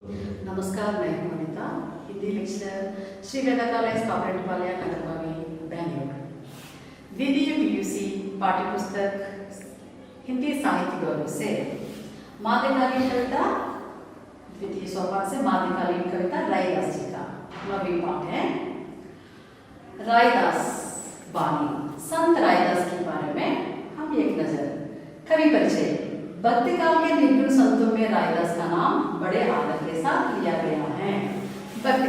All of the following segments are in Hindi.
नमस्कार, मैं हूं अनिता, हिंदी लेक्चरर श्री वेदा कॉलेज कॉर्पोरेट पालिया नगरभावी बेंगलुरु। द्वितीय पीयूसी पाठ्य पुस्तक हिंदी साहित्य गौरव से मध्यकालीन कविता द्वितीय सोपान से मध्यकालीन कविता रायदास जी का 9वीं पाठ है। रायदास बानी, संत रायदास के बारे में हम एक नजर। कवि परिचय। भक्ति काल के निर्गुण संतों में रायदास का नाम बड़े आदर के साथ लिया गया है। भक्ति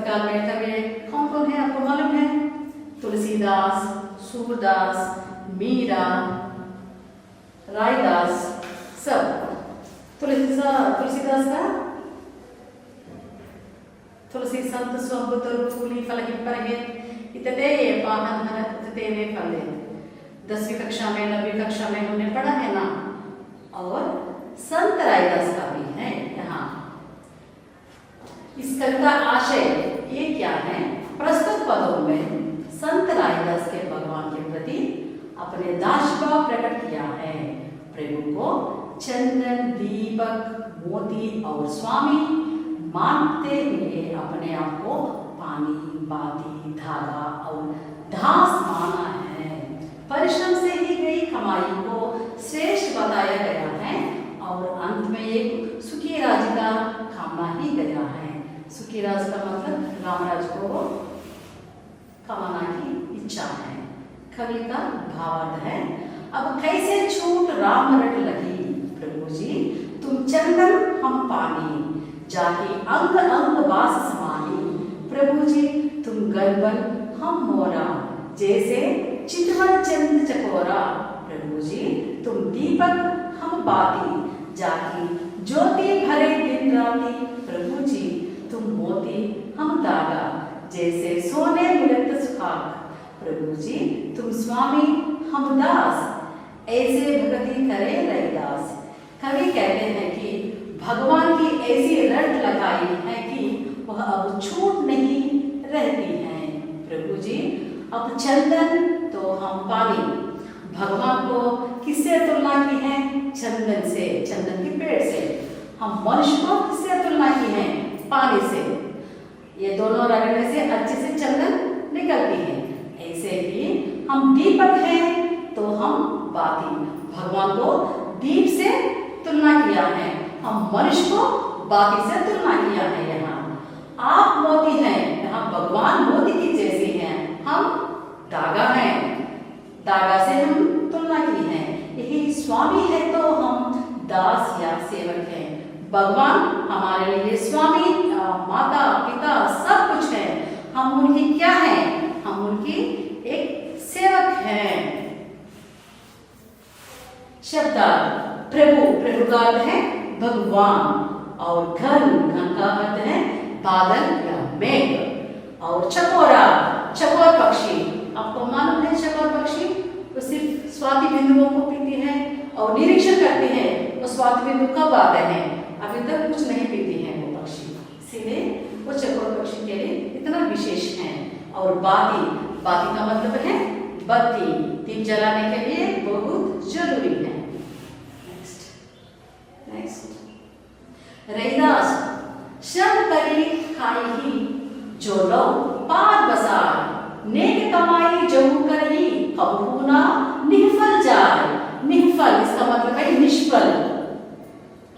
काल में कवि कौन कौन है आपको मालूम है? तुलसीदास, सूरदास, मीरा, रायदास, सब। तुलसीदास का तुलसी संत स्वंबुतर फूली फलहि परहित इतते पाहन हरत इतते वे फले। 10वीं कक्षा में 9वीं कक्षा में हमने पढ़ा है ना। और संत रायदास का भी है यहाँ। इस कविता आशय ये क्या है? प्रस्तुत पदों में संत रायदास के भगवान के प्रति अपने दास भाव प्रकट किया है। प्रभु को चंदन, दीपक, मोती और स्वामी मानते हुए अपने आप को पानी, बाती, धागा और दास माना है। परिश्रम से ही गई कमाई को श्रेष्ठ बताया गया है और अंत में एक सुखी राज का कामना ही गया है। सुखी राज का मतलब रामराज को कमाना की इच्छा है। कवि का भावार्थ है। अब कैसे छूट राम रट लगी, प्रभु जी तुम चंदन हम पानी, जाके अंग अंग वास समानी। प्रभु जी तुम गलबन हम मोरा, जैसे चितवन चंद चकोरा। प्रभु जी तुम दीपक हम बाती, जाकी ज्योति भरे दिन राती। प्रभु जी तुम मोती हम धागा, जैसे सोने मिलत सुहाग। प्रभु जी तुम स्वामी हम दास, ऐसे भक्ति करे रैदास। कवि कहते हैं कि भगवान की ऐसी रट लगाई है कि वह अब छूट नहीं रहती है। प्रभु जी अब चंदन तो हम पानी। भगवान को किससे तुलना की है? चंदन से, चंदन के पेड़ से। हम मनुष्य को किससे तुलना की है? पानी से। ये दोनों रगड़ने से अच्छे से चंदन निकलती है। ऐसे ही हम दीपक हैं तो हम बाती। भगवान को दीप से तुलना किया है, हम मनुष्य को बाती से तुलना किया है। यहाँ आप मोती हैं, यहाँ भगवान मोती की जैसी हैं, हम धागा हैं, धागा से हम तुलना की है। यही स्वामी है तो हम दास या सेवक हैं। भगवान हमारे लिए स्वामी, माता, पिता सब कुछ है। हम उनकी क्या हैं? हम उनकी एक सेवक हैं। शब्दार्थ। प्रभु, प्रभु का अर्थ है भगवान। और घन, घन का अर्थ है बादल या मेघ। और चकोरा, चकोर पक्षी। आपको मालूम है चकोर पक्षी वो सिर्फ स्वाति बिंदुओं को पीती है और निरीक्षण करती है वो स्वाति बिंदु कब आते हैं। अभी तक कुछ नहीं पीती है वो पक्षी, इसीलिए वो चकोर पक्षी के लिए इतना विशेष है। और बाती, बाती का मतलब है बत्ती, दीप जलाने के लिए बहुत जरूरी है। नेक्स्ट रैदास। श्रम करी खाई ही जो लो पार बसार, नेक कमाई जो करी कबहू ना निष्फल जाए। निष्फल इसका मतलब है निष्फल।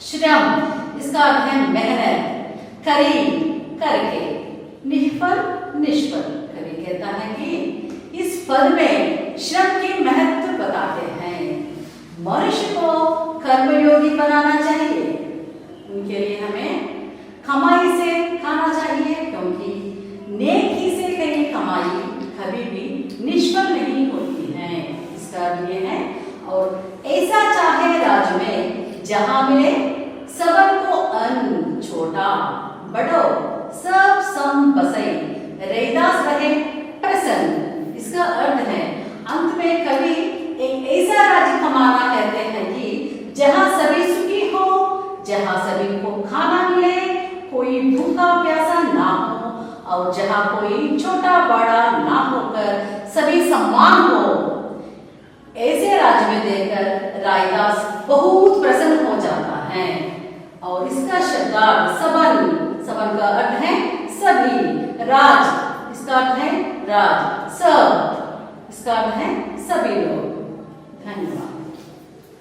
श्रम इसका अर्थ है मेहनत, करी करके, निष्फल निष्फल। कवि कहता है कि इस पद में श्रम की महत्व बताते हैं। मनुष्य को कर्मयोगी बनाना चाहिए, उनके लिए हमें कमाई से खाना चाहिए, क्योंकि नेकी से कहीं कमाई कभी भी निष्फल नहीं होती है। इसका अर्थ ये है। और ऐसा चाहे राज में जहां मिले सबन को अन्न, छोटा बड़ो सब सम बसई, रैदास रहे प्रसन्न। इसका अर्थ है अंत में कवि एक ऐसा राज्य कमाना कहते हैं कि जहां सभी सुखी हो, जहां सभी को खाना मिले, कोई भूखा प्यासा ना हो, और जहां कोई छोटा बड़ा ना होकर सभी सम्मान हो। ऐसे राज्य में देखकर रायदास बहुत प्रसन्न हो जाता है और इसका शब्दार्थ सबन, सबन का अर्थ है सभी, राज इसका अर्थ है राज, सब इसका अर्थ है सभी लोग। धन्यवाद।